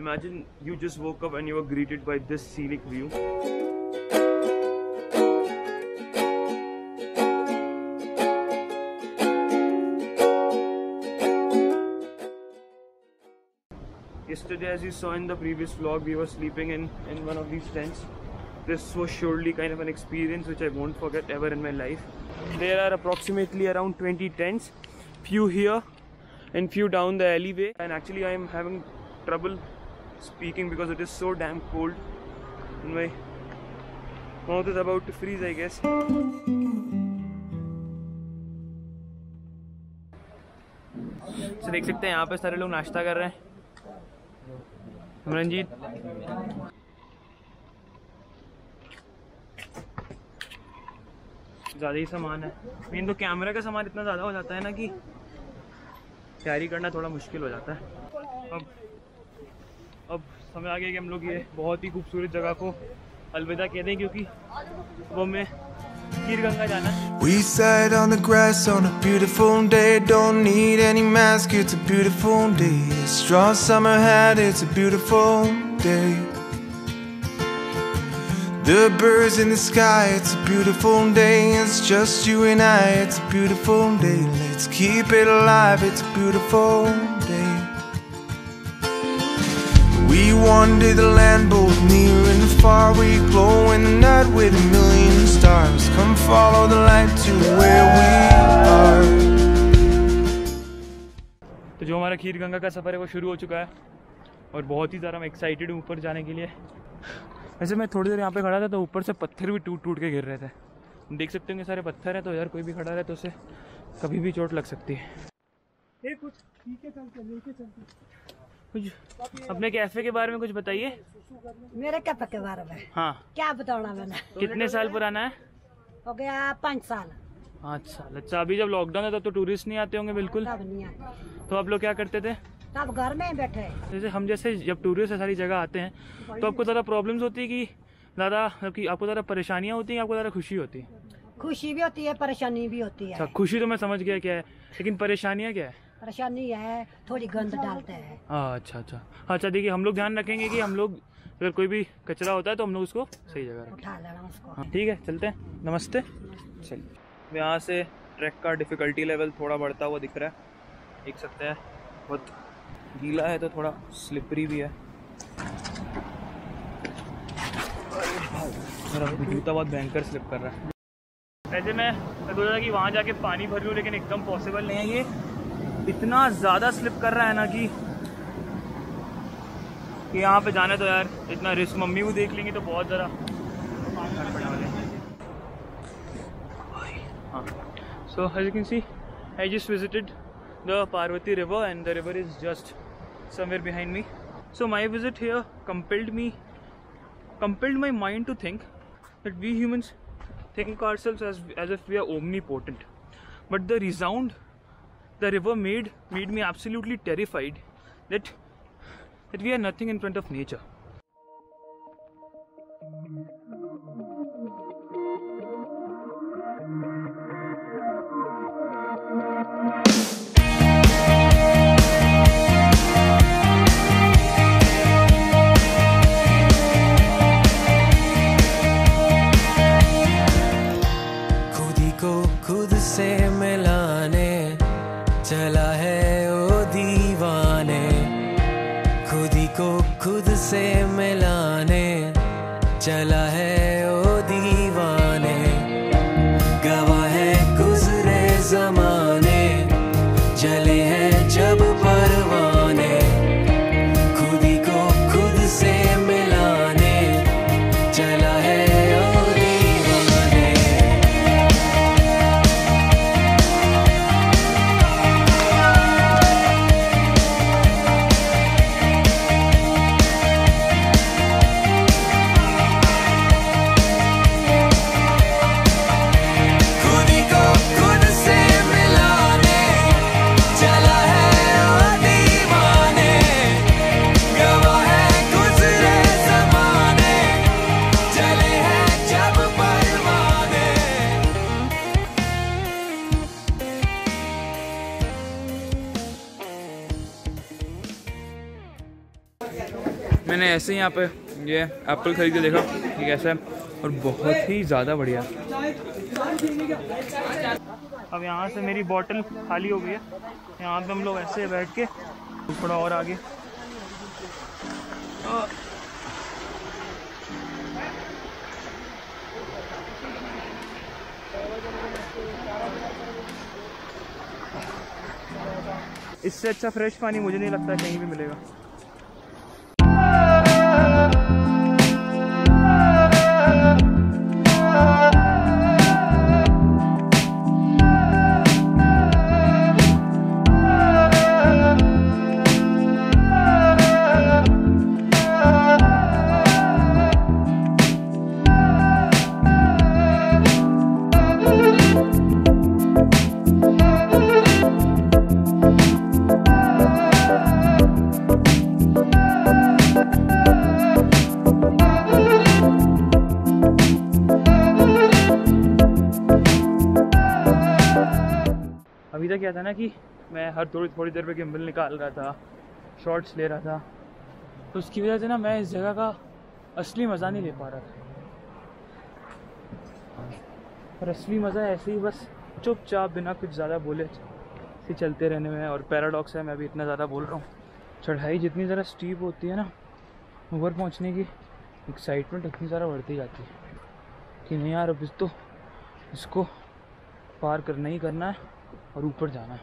Imagine you just woke up and you were greeted by this scenic view. Yesterday, as you saw in the previous vlog, we were sleeping in one of these tents. This was surely kind of an experience which I won't forget ever in my life. There are approximately around 20 tents, few here and few down the alleyway. And actually I am having trouble speaking because it is so damn cold and my mouth is about to freeze, I guess. So देख सकते हैं यहाँ पे सारे लोग नाश्ता कर रहे हैं. सिमरनजीत ज़्यादा ही सामान है. मेन तो कैमरा का सामान इतना ज़्यादा हो जाता है ना कि कैरी करना थोड़ा मुश्किल हो जाता है. अब समय आ गया कि हम लोग ये बहुत ही खूबसूरत जगह को अलविदा कह दें क्योंकि वो हमें खीर गंगा जाना है. We sat on the grass on a beautiful day. Don't need any mask, it's a beautiful day. Straw summer hat, it's a beautiful day. The birds in the sky, it's a beautiful day. It's just you and I, it's a beautiful day. Let's keep it alive, it's a beautiful day. We wander the land both near and far. We glow in the night with a million stars. Come follow the light to where we are. तो जो हमारा खीर गंगा का सफ़र है वो शुरू हो चुका है और बहुत ही ज़्यादा मैं एक्साइटेड हूँ ऊपर जाने के लिए. वैसे मैं थोड़ी देर यहाँ पे खड़ा था तो ऊपर से पत्थर भी टूट टूट के गिर रहे थे. देख सकते होंगे सारे पत्थर हैं तो यार कोई भी खड़ा रहे तो उसे कभी भी चोट लग सकती है. कुछ ठीक है, चलते लेके चलते. कुछ अपने कैफे के बारे में कुछ बताइए. मेरे कैफे के बारे में हाँ क्या बताना मैंने. कितने साल पुराना है? हो गया 5 साल. 5 साल. अच्छा, अभी जब लॉकडाउन है तब तो टूरिस्ट नहीं आते होंगे बिल्कुल. तब नहीं आते. तो आप लोग क्या करते थे? तब घर में ही बैठे. जैसे हम जैसे जब टूरिस्ट सारी जगह आते हैं तो आपको ज़्यादा प्रॉब्लम्स होती है कि ज़्यादा कि आपको ज़्यादा परेशानियाँ होती हैं, आपको ज़्यादा खुशी होती है? खुशी भी होती है, परेशानी भी होती है. अच्छा, खुशी तो मैं समझ गया क्या है, लेकिन परेशानियाँ क्या है? परेशानी है थोड़ी गंद डालते हैं. अच्छा अच्छा अच्छा. देखिए हम लोग ध्यान रखेंगे कि हम लोग अगर कोई भी कचरा होता है तो हम लोग उसको सही जगह रखें. उठा लेना उसको. हाँ ठीक है, चलते हैं. नमस्ते. चलिए, यहाँ से ट्रैक का डिफ़िकल्टी लेवल थोड़ा बढ़ता हुआ दिख रहा है. देख सकते हैं बहुत गीला है तो थोड़ा स्लिपरी भी है. मेरा जूता बहुत भयंकर स्लिप कर रहा है. वैसे मैं सोच रहा कि वहाँ जाके पानी भर लूँ लेकिन एकदम पॉसिबल नहीं है. ये इतना ज़्यादा स्लिप कर रहा है ना कि यहाँ पे जाना तो यार इतना रिस्क. मम्मी को देख लेंगी तो बहुत ज़रा पड़ने वाले हैं. हाँ, so as you can see I just visited the Parvati river and the river is just somewhere behind me. So my visit here compelled my mind to think that we humans think ourselves as if we are omnipotent, but the resound the river made me absolutely terrified that we are nothing in front of nature. चला है ओ दीवाने, खुदी को खुद से मिलाने चला है ओ दीवाने. गवाह है गुजरे जमाने, जले हैं जब परवाने, खुदी को खुद से मिलाने चला है ओ दीवाने. मैंने ऐसे ही यहाँ पे ये एप्पल खरीद के देखा कि कैसा है, और बहुत ही ज़्यादा बढ़िया। अब यहाँ से मेरी बॉटल खाली हो गई है। यहाँ पे हम लोग ऐसे बैठ के थोड़ा और आगे इससे अच्छा फ्रेश पानी मुझे नहीं लगता कहीं भी मिलेगा। अभी तक क्या था ना कि मैं हर थोड़ी देर पे गिम्बल निकाल रहा था, शॉट्स ले रहा था, तो उसकी वजह से ना मैं इस जगह का असली मज़ा नहीं ले पा रहा था। और असली मज़ा ऐसे ही बस चुपचाप बिना कुछ ज़्यादा बोले से चलते रहने में। और पैराडॉक्स है, मैं अभी इतना ज़्यादा बोल रहा हूँ। चढ़ाई जितनी ज़्यादा स्टीप होती है ना, ऊपर पहुँचने की एक्साइटमेंट उतनी ज़्यादा बढ़ती जाती है कि नहीं यार, अब तो इसको पार करना ही करना है और ऊपर जाना है।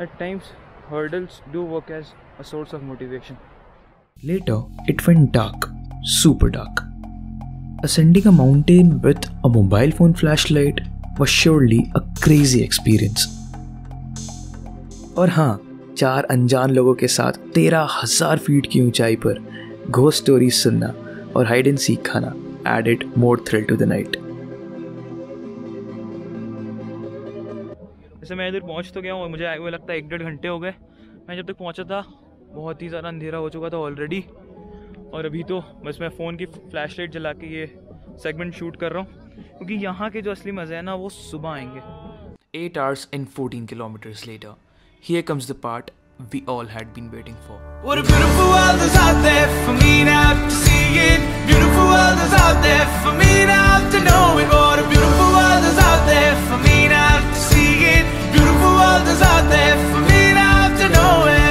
At times, hurdles do work as a source of motivation. Later, it went dark, super dark. Ascending a mountain with a mobile phone flashlight was surely a crazy experience. और हाँ, 4 अनजान लोगों के साथ 13,000 फीट की ऊंचाई पर घोस्ट स्टोरीज सुनना और हाइड एंड सीक खाना added more thrill to the night. जैसे मैं इधर पहुंच तो गया हूँ और मुझे लगता है 1-1.5 घंटे हो गए। मैं जब तक पहुंचा था बहुत ही ज़्यादा अंधेरा हो चुका था ऑलरेडी, और अभी तो बस मैं फ़ोन की फ्लैशलाइट जला के ये सेगमेंट शूट कर रहा हूँ, क्योंकि यहाँ के जो असली मज़े हैं ना वो सुबह आएंगे। 8 hours and 14 kilometers later, here comes the part we all had been waiting for. What a beautiful world is out there for me now to see it. Beautiful world is out there for me now to know it. What a beautiful world is out there for me now to see it. Beautiful world is out there for me now to know it.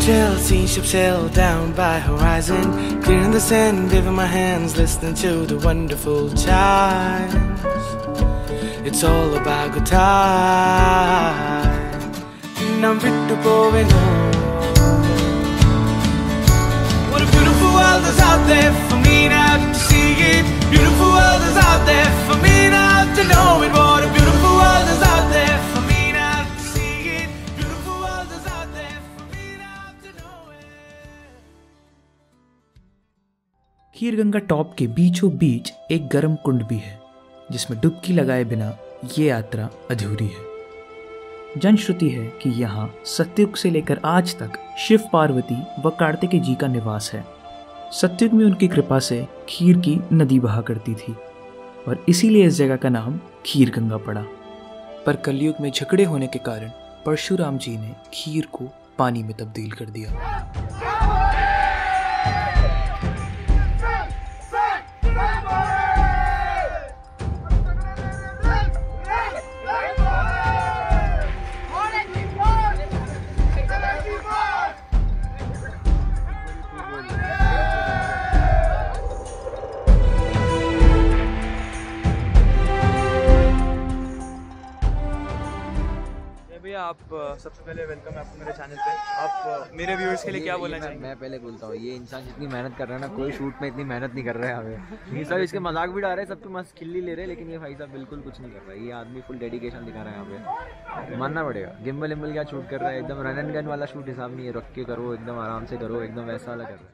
Trail, seeing ships sail down by horizon, clearing the sand, waving my hands, listening to the wonderful chimes. It's all about good time, and I'm fit to going home. What a beautiful world is out there for me now to see it. Beautiful world is out there for me now to know it. What a beautiful world is out there for me. Kheerganga top के बीचों बीच एक गर्म कुंड भी है, जिसमें डुबकी लगाए बिना ये यात्रा अधूरी है। जनश्रुति है कि यहाँ सतयुग से लेकर आज तक शिव पार्वती व कार्तिकेय जी का निवास है। सतयुग में उनकी कृपा से खीर की नदी बहा करती थी और इसीलिए इस जगह का नाम खीरगंगा पड़ा। पर कलयुग में झगड़े होने के कारण परशुराम जी ने खीर को पानी में तब्दील कर दिया। आप सबसे पहले वेलकम है आपको मेरे चैनल पे। आप मेरे व्यूअर्स के लिए क्या बोलना चाहेंगे? मैं पहले बोलता हूँ, ये इंसान जितनी मेहनत कर रहा है ना, कोई शूट में इतनी मेहनत नहीं कर रहा है हमें। ये सब इसके मजाक भी डाल रहे हैं, सब पे मस्त खिल्ली ले रहे हैं, लेकिन ये भाई साहब बिल्कुल कुछ नहीं कर रहा है। ये आदमी फुल डेडिकेशन दिखा रहा है यहाँ पे, मानना पड़ेगा। गिम्बल क्या शूट कर रहा है, एकदम रन एंड गन वाला शूट हिसाब नहीं है, रख के करो, एकदम आराम से करो, एकदम वैसा वाला कर रहा है।